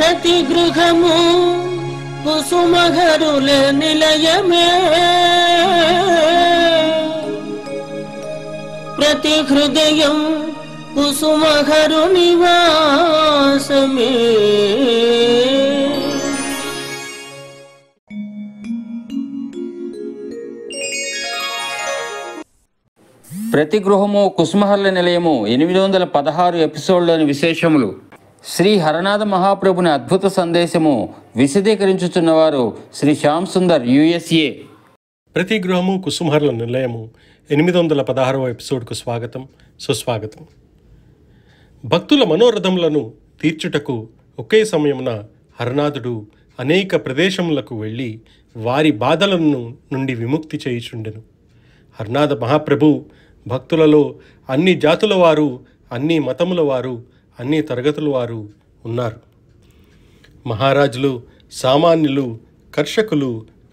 ప్రతి గృహము కుసుమహరుల నిలయమే, ప్రతి హృదయం కుసుమహరు నివాసమే. ప్రతి గృహము కుసుమహరుల నిలయము 816 ఎపిసోడ్లోని విశేషములు. శ్రీ హరనాథ మహాప్రభుని అద్భుత సందేశము విశదీకరించుచున్నవారు శ్రీ శ్యామ్ సుందర్, USA. ప్రతి గృహము కుసుమహరుల నిలయము 816వ ఎపిసోడ్కు స్వాగతం, సుస్వాగతం. భక్తుల మనోరథములను తీర్చుటకు ఒకే సమయమున హరనాథుడు అనేక ప్రదేశములకు వెళ్ళి వారి బాధలను నుండి విముక్తి చేయుచుండెను. హరనాథ మహాప్రభు భక్తులలో అన్ని జాతుల వారు, అన్ని మతముల వారు, అన్ని తరగతుల వారు ఉన్నారు. మహారాజులు, సామాన్యులు, కర్షకులు,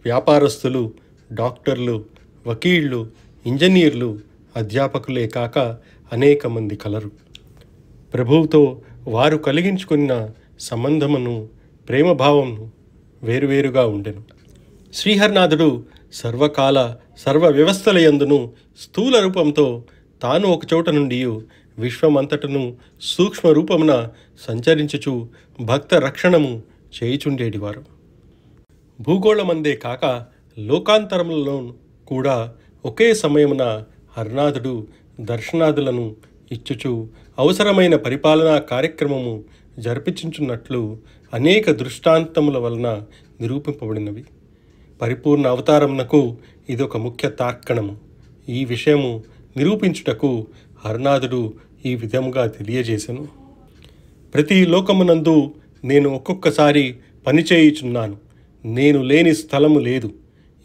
వ్యాపారస్తులు, డాక్టర్లు, వకీళ్ళు, ఇంజనీర్లు, అధ్యాపకులే కాక అనేక మంది కలరు. ప్రభువుతో వారు కలిగించుకున్న సంబంధమును, ప్రేమభావమును వేరువేరుగా ఉండెను. శ్రీహరినాథుడు సర్వకాల సర్వ వ్యవస్థల యందును స్థూల రూపంతో తాను ఒక చోట నుండి విశ్వమంతటను సూక్ష్మ రూపమున సంచరించుచు భక్త రక్షణము చేయుచుండేటివారు. భూగోళమందే కాక లోకాంతరములలో కూడా ఒకే సమయమున హరనాథుడు దర్శనాదులను ఇచ్చుచు అవసరమైన పరిపాలనా కార్యక్రమము జరిపించుచున్నట్లు అనేక దృష్టాంతముల వలన నిరూపింపబడినవి. పరిపూర్ణ అవతారమునకు ఇదొక ముఖ్య తార్కణము. ఈ విషయము నిరూపించుటకు హరనాథుడు ఈ విధముగా తెలియజేసెను. ప్రతి లోకమునందు నేను ఒక్కొక్కసారి పనిచేయుచున్నాను. నేను లేని స్థలము లేదు.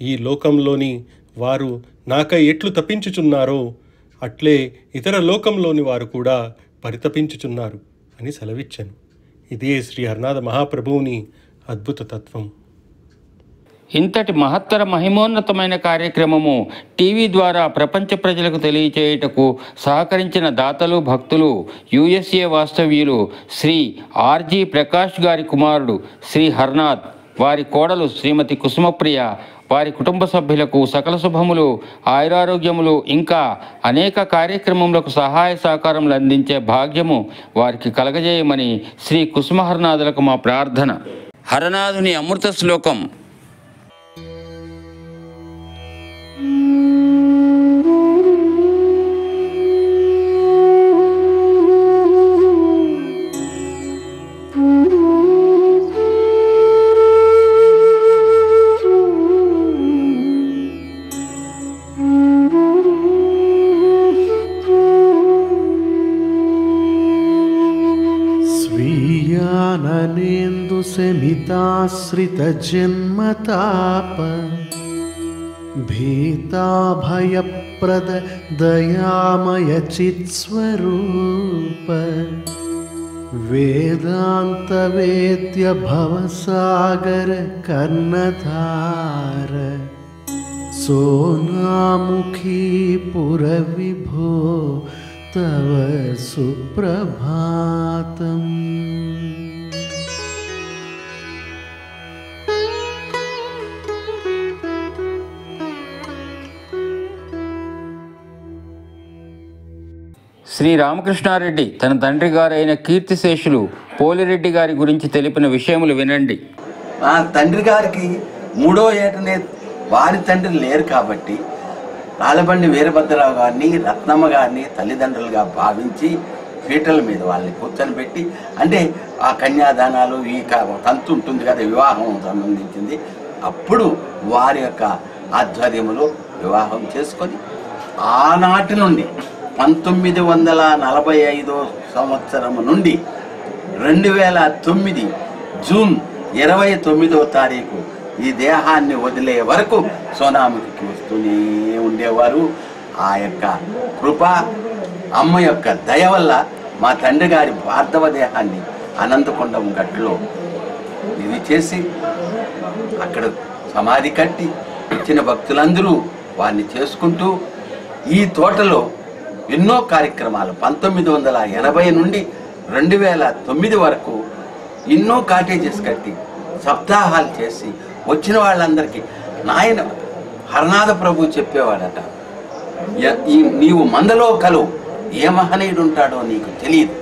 ఈ లోకంలోని వారు నాకై ఎట్లు తప్పించుచున్నారో అట్లే ఇతర లోకంలోని వారు కూడా పరితపించుచున్నారు అని సెలవిచ్చాను. ఇదే శ్రీ హరనాథ మహాప్రభువుని అద్భుత తత్వం. ఇంతటి మహత్తర మహిమోన్నతమైన కార్యక్రమము టీవీ ద్వారా ప్రపంచ ప్రజలకు తెలియచేయుటకు సహకరించిన దాతలు, భక్తులు, USA వాస్తవ్యులు శ్రీ RG ప్రకాష్ గారి కుమారుడు శ్రీ హరనాథ్, వారి కోడలు శ్రీమతి కుసుమప్రియ, వారి కుటుంబ సభ్యులకు సకల శుభములు, ఆయురారోగ్యములు, ఇంకా అనేక కార్యక్రమములకు సహాయ సహకారములు అందించే భాగ్యము వారికి కలగజేయమని శ్రీ కుసుమహరనాథులకు మా ప్రార్థన. హరనాథుని అమృత శ్లోకం. स्मिताश्रित जन्मताप भीताभयप्रद दयामय चित्स्वरूप वेदांत वेद्य भवसागर कर्णधार सोनामुखी पुरविभो तव सुप्रभातम्. శ్రీ రామకృష్ణారెడ్డి తన తండ్రి గారైన కీర్తిశేషులు పోలిరెడ్డి గారి గురించి తెలిపిన విషయములు వినండి. ఆ తండ్రి గారికి 3వ ఏటనే వారి తండ్రి లేరు కాబట్టి రాళ్ళబండి వీరభద్రరావు గారిని, రత్నమ్మ గారిని తల్లిదండ్రులుగా భావించి పీటల మీద వాళ్ళని కూర్చొని పెట్టి, అంటే ఆ కన్యాదానాలు ఈ తంతు ఉంటుంది కదా వివాహం సంబంధించింది, అప్పుడు వారి యొక్క ఆధ్వర్యములో వివాహం చేసుకొని ఆనాటి నుండి 1945 సంవత్సరము నుండి 2009 జూన్ 29వ తారీఖు ఈ దేహాన్ని వదిలే వరకు సోనాముఖికి వస్తూనే ఉండేవారు. ఆ యొక్క కృప, అమ్మ యొక్క దయ వల్ల మా తండ్రి గారి పార్థవ దేహాన్ని అనంతకొండం గట్టులో ఇది చేసి అక్కడ సమాధి కట్టి వచ్చిన భక్తులందరూ వారిని చేసుకుంటూ ఈ తోటలో ఎన్నో కార్యక్రమాలు 1980 నుండి 2009 వరకు ఎన్నో కాటేజెస్ కట్టి సప్తాహాలు చేసి వచ్చిన వాళ్ళందరికీ నాయన హరనాథ ప్రభు చెప్పేవాడట, నీవు మందలో కలువు, ఏ మహనీయుడు ఉంటాడో నీకు తెలియదు,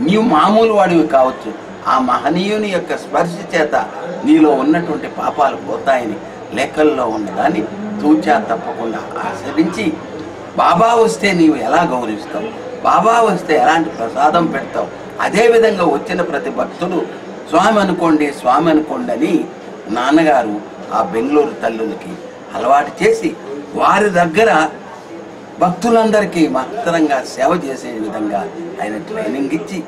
నీవు మామూలు వాడివి కావచ్చు, ఆ మహనీయుని యొక్క స్పర్శ చేత నీలో ఉన్నటువంటి పాపాలు పోతాయని లెక్కల్లో ఉన్నదాన్ని తూచా తప్పకుండా ఆచరించి బాబా వస్తే నీవు ఎలా గౌరవిస్తావు, బాబా వస్తే ఎలాంటి ప్రసాదం పెడతావు, అదేవిధంగా వచ్చిన ప్రతి భక్తుడు స్వామి అనుకోండి స్వామి అనుకోండి అని నాన్నగారు ఆ బెంగళూరు తల్లులకి అలవాటు చేసి వారి దగ్గర భక్తులందరికీ మహత్తరంగా సేవ చేసే విధంగా ఆయన ట్రైనింగ్ ఇచ్చి,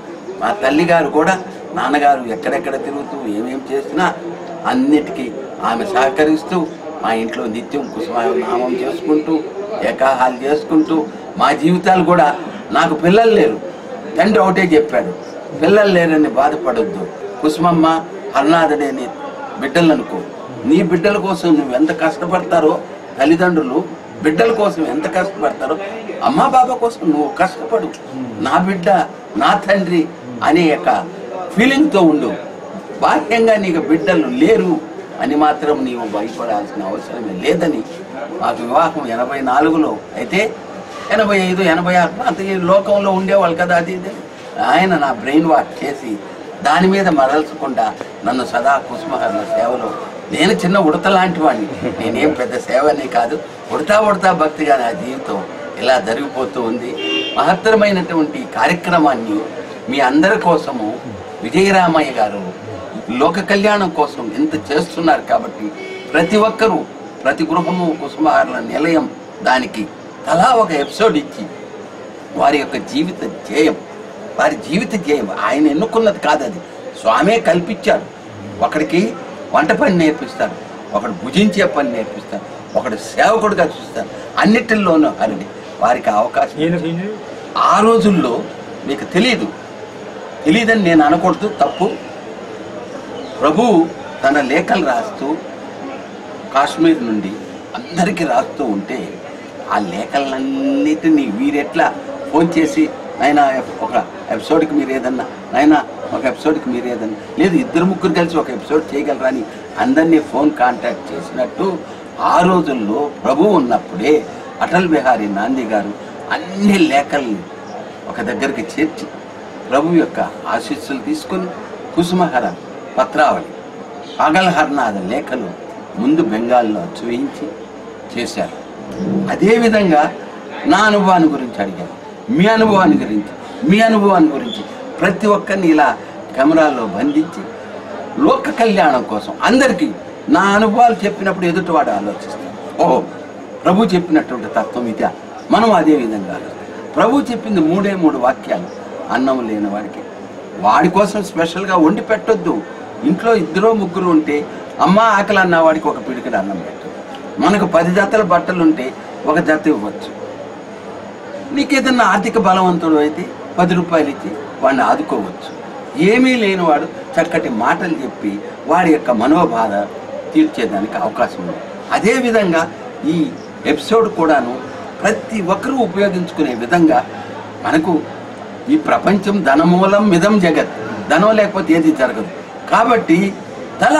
మా తల్లిగారు కూడా నాన్నగారు ఎక్కడెక్కడ తిరుగుతూ ఏమేం చేసినా అన్నిటికీ ఆమె సహకరిస్తూ మా ఇంట్లో నిత్యం కుసుమనామం చేసుకుంటూ ఏకాహాలు చేసుకుంటూ మా జీవితాలు కూడా, నాకు పిల్లలు లేరు, తండ్రి ఒకటే చెప్పాడు, పిల్లలు లేరని బాధపడొద్దు, కుసుమమ్మ హరనాథుడే నీ బిడ్డలు అనుకో, నీ బిడ్డల కోసం నువ్వు ఎంత కష్టపడతారో, తల్లిదండ్రులు బిడ్డల కోసం ఎంత కష్టపడతారో అమ్మా బాబా కోసం నువ్వు కష్టపడు, నా బిడ్డ నా తండ్రి అనే యొక్క ఫీలింగ్తో ఉండు, బాహ్యంగా నీకు బిడ్డలు లేరు అని మాత్రం నీవు భయపడాల్సిన అవసరమే లేదని. మాకు వివాహం 84లో అయితే 85, 86 అంత ఈ లోకంలో ఉండేవాళ్ళు కదా, అది ఆయన నా బ్రెయిన్ వాష్ చేసి దాని మీద మరల్చకుండా నన్ను సదా కుసుమహరుల సేవలో, నేను చిన్న ఉడత లాంటి వాడిని, నేనేం పెద్ద సేవని కాదు, ఉడతా భక్తిగా నా జీవితం ఇలా జరిగిపోతూ ఉంది. మహత్తరమైనటువంటి కార్యక్రమాన్ని మీ అందరి కోసము విజయరామయ్య గారు లోక కళ్యాణం కోసం ఎంత చేస్తున్నారు కాబట్టి ప్రతి ఒక్కరూ, ప్రతి గృహము కుసుమహరుల నిలయం దానికి తలా ఒక ఎపిసోడ్ ఇచ్చి వారి యొక్క జీవిత ధ్యేయం, వారి జీవిత ధ్యేయం ఆయన ఎన్నుకున్నది కాదు, అది స్వామే కల్పించాడు. ఒకడికి వంట పని నేర్పిస్తారు, ఒకడు భుజించే పని నేర్పిస్తారు, ఒకడు సేవకుడిగా చూస్తారు, అన్నిటిల్లోనూ హరిని వారికి అవకాశం. ఆ రోజుల్లో మీకు తెలియదని నేను అనకూడదు, తప్పు. ప్రభు తన లేఖలు రాస్తూ కాశ్మీర్ నుండి అందరికీ రాస్తూ ఉంటే ఆ లేఖలన్నిటినీ వీరెట్లా ఫోన్ చేసి, నైనా ఒక ఎపిసోడ్కి మీరు ఏదన్నా, నైనా ఒక ఎపిసోడ్కి మీరు ఏదన్నా, లేదు 2-3 కలిసి ఒక ఎపిసోడ్ చేయగలరా అని అందరినీ ఫోన్ కాంటాక్ట్ చేసినట్టు ఆ రోజుల్లో ప్రభు ఉన్నప్పుడే అటల్ బిహారీ నాంది గారు అన్ని లేఖల్ని ఒక దగ్గరికి చేర్చి ప్రభు యొక్క ఆశీస్సులు తీసుకొని కుసుమహర పత్రావళి పాగల్ హరనాథ లేఖలు ముందు బెంగాల్లో చూయించి చేశారు. అదేవిధంగా నా అనుభవాన్ని గురించి అడిగారు, మీ అనుభవాన్ని గురించి ప్రతి ఒక్కరిని ఇలా కెమెరాల్లో బంధించి లోక కళ్యాణం కోసం అందరికీ నా అనుభవాలు చెప్పినప్పుడు ఎదుటివాడు ఆలోచిస్తాడు, ఓహో ప్రభు చెప్పినటువంటి తత్వం ఇదే, మనం అదే విధంగా ప్రభు చెప్పింది 3 వాక్యాలు. అన్నం లేని వాడి కోసం స్పెషల్గా వండి పెట్టొద్దు. ఇంట్లో 2-3 ఉంటే అమ్మ ఆకలి అన్న వాడికి ఒక పిడికిడి అన్నం పెట్టు. మనకు 10 జతల బట్టలు ఉంటే ఒక జత ఇవ్వచ్చు. నీకేదన్నా ఆర్థిక బలవంతుడు అయితే 10 రూపాయలు ఇచ్చి వాడిని ఆదుకోవచ్చు. ఏమీ లేనివాడు చక్కటి మాటలు చెప్పి వాడి యొక్క మనోబాధ తీర్చేదానికి అవకాశం ఉంది. అదేవిధంగా ఈ ఎపిసోడ్ కూడాను ప్రతి ఒక్కరూ ఉపయోగించుకునే విధంగా, మనకు ఈ ప్రపంచం ధనమూలం మిదం జగత్, ధనం లేకపోతే ఏది జరగదు కాబట్టి తల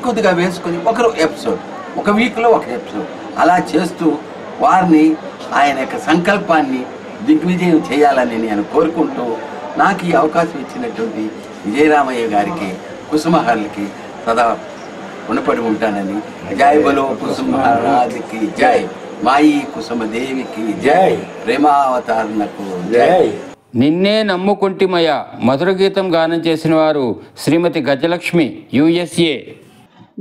కొద్దిగా వేసుకొని ఒకరు ఎపిసోడ్, ఒక వీక్లో ఒక ఎపిసోడ్ అలా చేస్తూ వారిని ఆయన యొక్క సంకల్పాన్ని దిగ్విజయం చేయాలని నేను కోరుకుంటూ, నాకు ఈ అవకాశం ఇచ్చినటువంటి విజయరామయ్య గారికి, కుసుమహర్లకి సదా రుణపడి ఉంటానని. జై బలో కుసుమహరాజుకి జై, మాయి కుసుమదేవికి జై, ప్రేమావతారణకు జై. నిన్నే నమ్ముకుంటిమయ మధుర గీతం గానం చేసిన వారు శ్రీమతి గజలక్ష్మి, USA.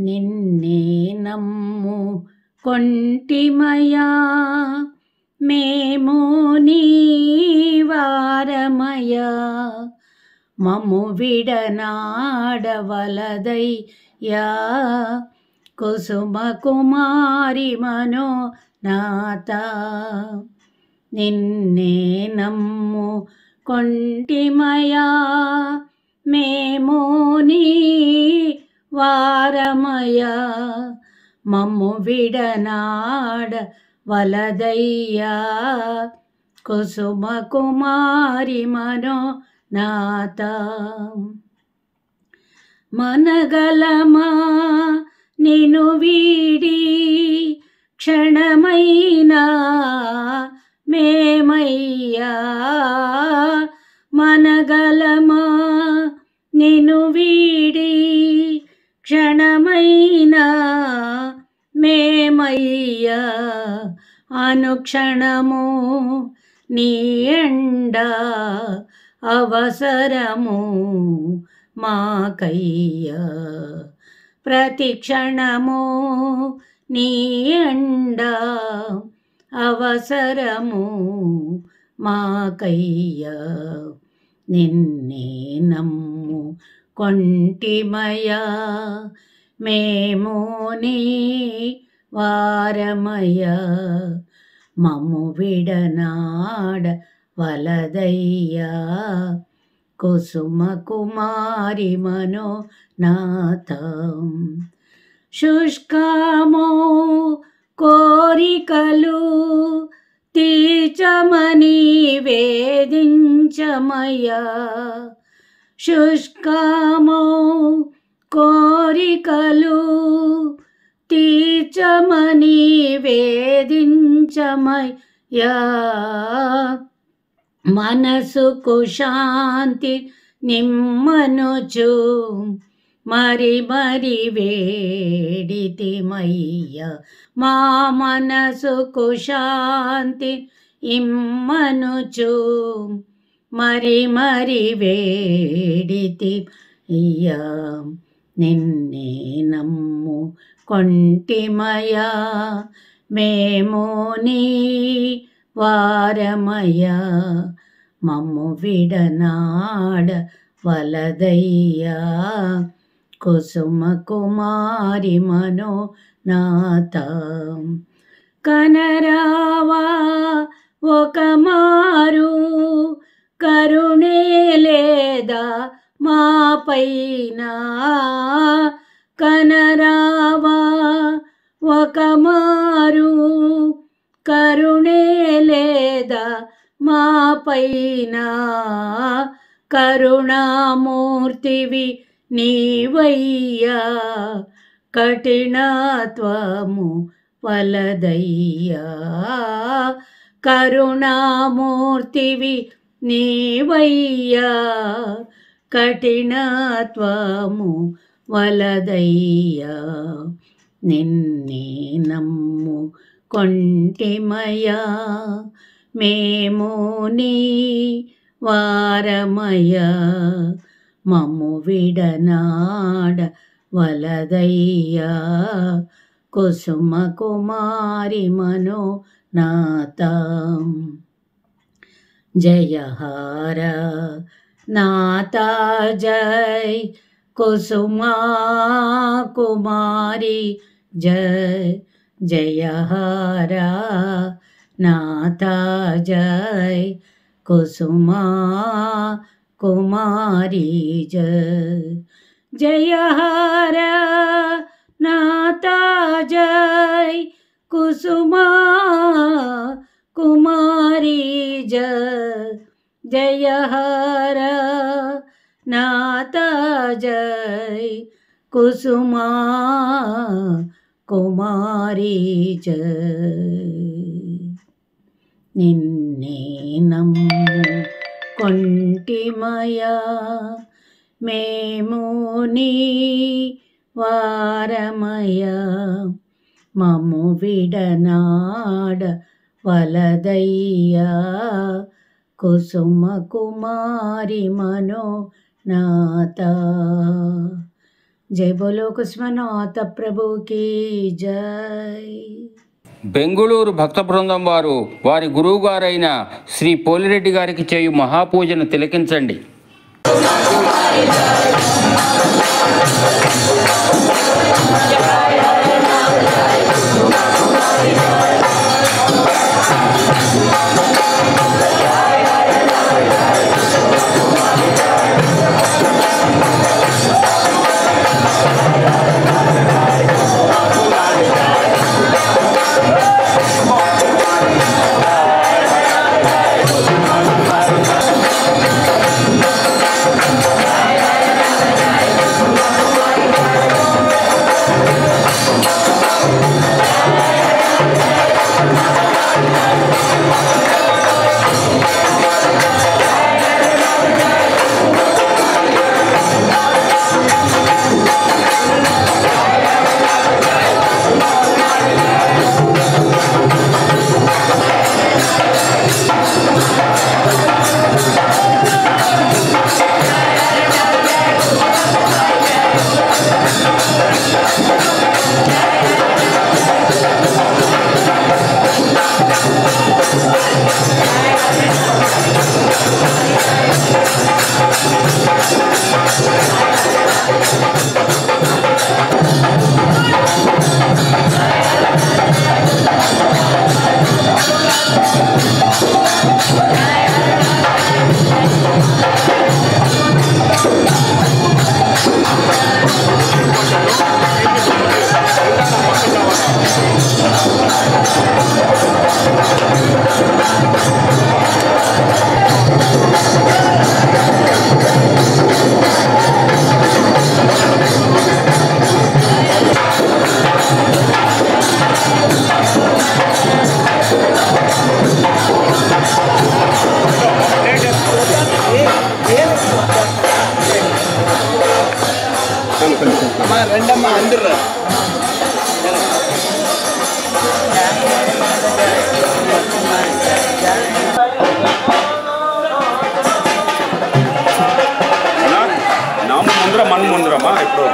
నిన్నే నమ్ము కొంటిమయా మేము నీ వారమయా, మము విడనాడవలదయ్యా కుసుమ కుమారి మనో నాత. నిన్నే నమ్ము కొంటిమయా మేము నీ వారమయా, మమ్ము విడనాడ వలదయ్యా కుసుమ కుమారి మనో నాత. మనగలమా నిను వీడి క్షణమైనా మేమయ్యా మనగలమా నిను వీడి క్షణమైనా మేమయ్యా అనుక్షణము నీ ఎండ అవసరము మాకయ్యా ప్రతి క్షణము నీ ఎండ అవసరము మాకయ్యా నిన్నే నమ్ము కొంటిమయా మేము నీ వారమయ్యా మమ్ము విడనాడ వలదయ్యా కుసుమ కుమారి మనోనాథం శుష్కమో కోరికలు తీర్చమని వేదించమయ్యా శుష్కమో కోరికలు తీర్చమని వేదించమయ్యా మనసుకు శాంతి నిమ్మనుచు మరి మరి వేడితిమయ్యా మా మనసుకు శాంతి ఇమ్మనుచు మరి మరి వేడితిమయ్యా నిన్నే నమ్ము కొంటిమయా మేము నీ వారమయ్యా మమ్ము విడనాడ వలదయ్యా కుసుమ కుమారి మనోనాథం కనరావా ఒక మారు కరుణే లేదా మా పైన కనరావా ఒక మారు కరుణే లేదా మా పైన కరుణామూర్తివి నీవయ్యా కఠినత్వము వలదయ్యా కరుణామూర్తివి నీవయ్యా కఠినత్వము వలదయ్యా నిన్నే నమ్ము కొంటిమయా మేము నీ వారమయ్యా మమ్ము విడనాడ వలదయ్యా కుసుమ కుమారి మనోనాథం జయహార నాథ జై కుసుమా కుమారి జై జయహార నాథ జై కుసుమా కుమారి జై జయహార నాథ జై కుసుమా కుమారి జై జయహార నాథ జై కుసుమా కుమారి జై నిన్నే నమ్ము కొంటిమయా మేము నీ వారమయ్యా మమ్ము విడనాడ వలదయ్యా కుసుమ కుమారి మనోనాథ జై బోలో కుసుమనాథ ప్రభుకి జై. బెంగుళూరు భక్త బృందం వారు వారి గురువు గారైన శ్రీ పోలిరెడ్డి గారికి చేయు మహాపూజను తిలకించండి. రెండమ్మ అందరు ముందర మన ముందరమ్మా ఇప్పుడు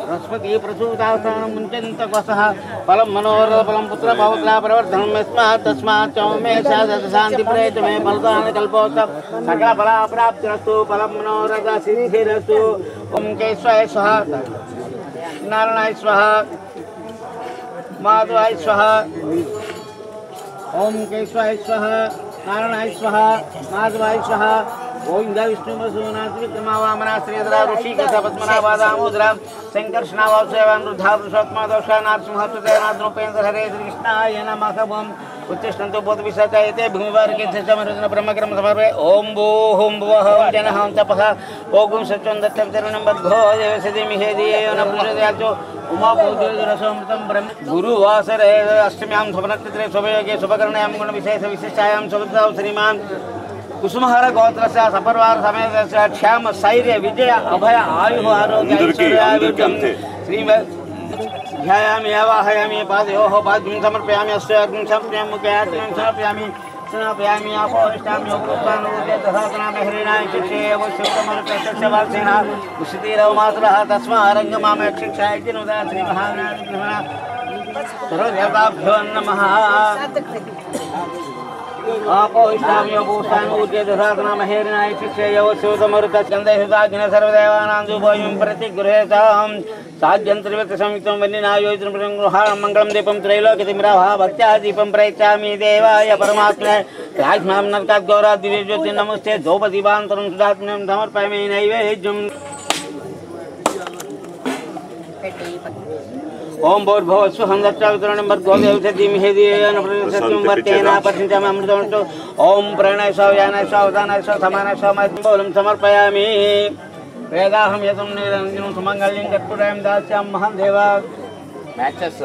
बृहस्पति प्रसूतामुंचन्तकवसः फलं मनोरथ फलं पुत्र भवक्ला प्रवर्धनं यस्मात् तस्मात् मे शान्तिप्रे च मे फलदान कल्पोत्सव सकल फला प्राप्तिरस्तु फलं मनोरथ सिद्धिरस्तु ओम केशवाय स्वाहा नारायणाय स्वाहा माधवाय स्वाहा ओम केशवाय स्वाहा नारायणाय स्वाहा माधवाय स्वाहा गोविंद विष्णु वसुनाथ विक्रमा वामना श्रीधरा ऋषिकेश पद्मनाभ दामोदरा शंकर्षणा वासुदेवान रुद्धा पुरुषोत्तम दोषा नारसिंहत्वनाथ रूपेन्द्र हरे श्री कृष्णाय नमः ओम उत्तिष्ठन्तु बोधविषाचायते भूमिवारके चमरजन ब्रह्मक्रम समर्पये ओम भूः भुवः जनः तपः ओगुं सत्वं दत्तं चरणं बद्धो देवसदिमिहे धियो न प्रचोदयात् उमा भूतिरसमृतं ब्रह्म गुरुवासरे अष्टम्यां स्वप्नक्षत्रे शुभयोगे शुभकर्ण्यां गुणविशेष विशिष्टायां सुबुद्धौ श्रीमान् कुसुमहर गोत्र सपरिवार समेत क्षम स्थैर्य विजय अभय आयु आरोग्य श्री ध्यायामि आवाहयामि पादयोः पाद्यं समर्पयामि अस्य अग्निं समर्पयामि मुखे अर्घ्यं समर्पयामि स्नापयामि आपोष्टामि उपकृतानुदे तथातनामि हरिणाय शिक्षेयवश्यमर्पयस्य वासेना कुशितीरव मातरः तस्मारङ्गमामय शिक्षाय जिनुदा श्री महागणाधिपतिः सर्वदेवताभ्यो नमः आपोष्टामि उपकृतानुदे तथातनामि हरिणाय शिक्षेयवश्यमर्पयस्य सर्वदेवानां शुभोयं प्रतिगृहेतां साध्यंत्रिवत संयुक्तं वन्यनायोजनं मंगलम दीपं त्रैलोक्यतिमिराभा भक्त्या दीपं प्रयच्छामि देवाय परमात्मने राजमां नरकात् गौरात् दिव्यज्योति नमस्ते द्रौपदीवान्तरं सुधात्म्यं समर्पयामि नैवेद्यम् ओम भूर्भुवः स्वः दत्तावितरणं भर्गो देवस्य धीमहि धियो न प्रचोदयात् वर्तेन पठितामि अमृतमस्तु ओम प्रणय स्वायानाय स्वावधानाय समानाय समाधिं समर्पयामि वेदाहं यतं निरञ्जनं सुमङ्गल्यं कर्पूरं दास्यामि महादेवा मैचेस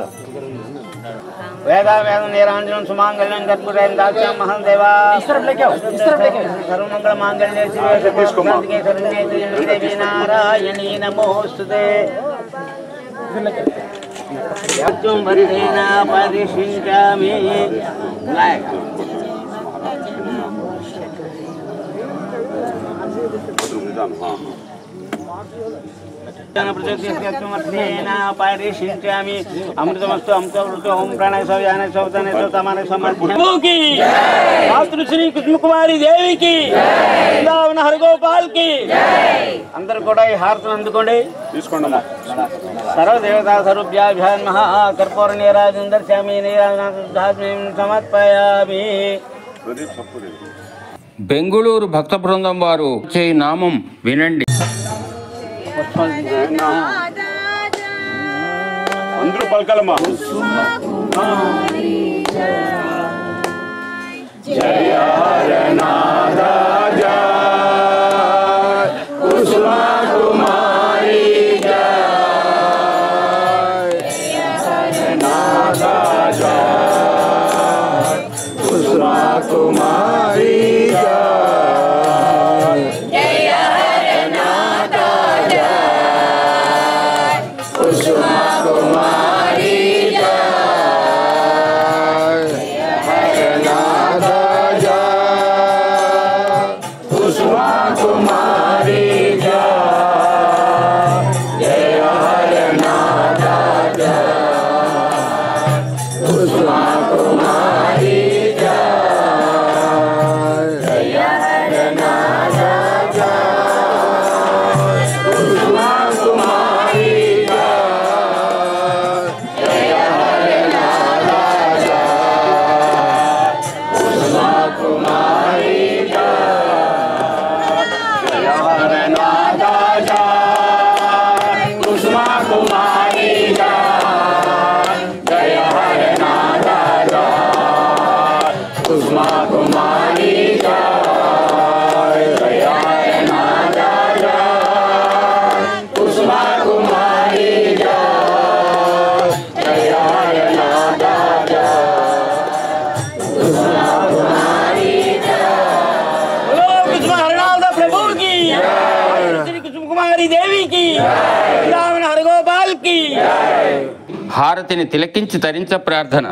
वेदावेदं निरञ्जनं सुमङ्गल्यं कर्पूरं दास्यामि महादेवा सर्वमङ्गलमाङ्गल्ये शिवे सर्वार्थे शरण्ये देवी नारायणी नमोस्तुते यत्तुं वरेण परिशिञ्चामि अमृतमस्तु अमृतमस्तु ओम प्राणाय स्वायानाय स्वावधानाय स्वातमानाय समाधि मातृ श्री कृष्ण कुमारी देवी की वृंदावन हरगोपाल की अंदर కూడా ఈ హారతిని అందుకోండి తీసుకోండి సర్వదేవతా స్వరూప్యాభ్యాం మహా కర్పూర నీరాజనం దర్శయామి నీరాజనం సమర్పయామి. బెంగుళూరు భక్త బృందం వారు చే నామం వినండి. అందరూ పలకాలమ్మా. జయ హరనాథ జయ కుసుమ కుమారి జయ హరనాథ జయ కుసుమ కుమారి జయ హారతిని తిలకించి తరించ ప్రార్థన.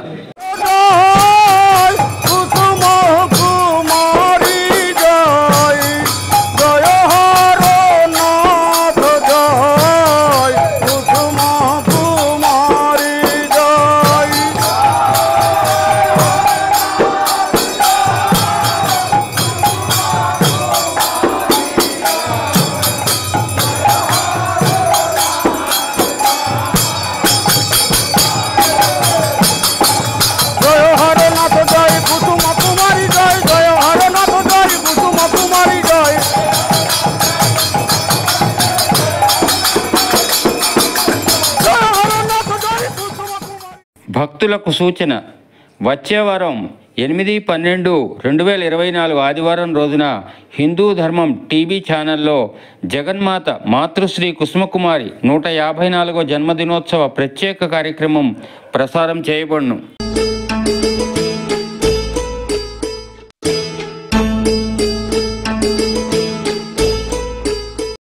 భక్తులకు సూచన. వచ్చే వారం 8/12/2024 ఆదివారం రోజున హిందూ ధర్మం టీవీ ఛానల్లో జగన్మాత మాతృశ్రీ కుసుమకుమారి 154వ జన్మదినోత్సవ ప్రత్యేక కార్యక్రమం ప్రసారం చేయబడును.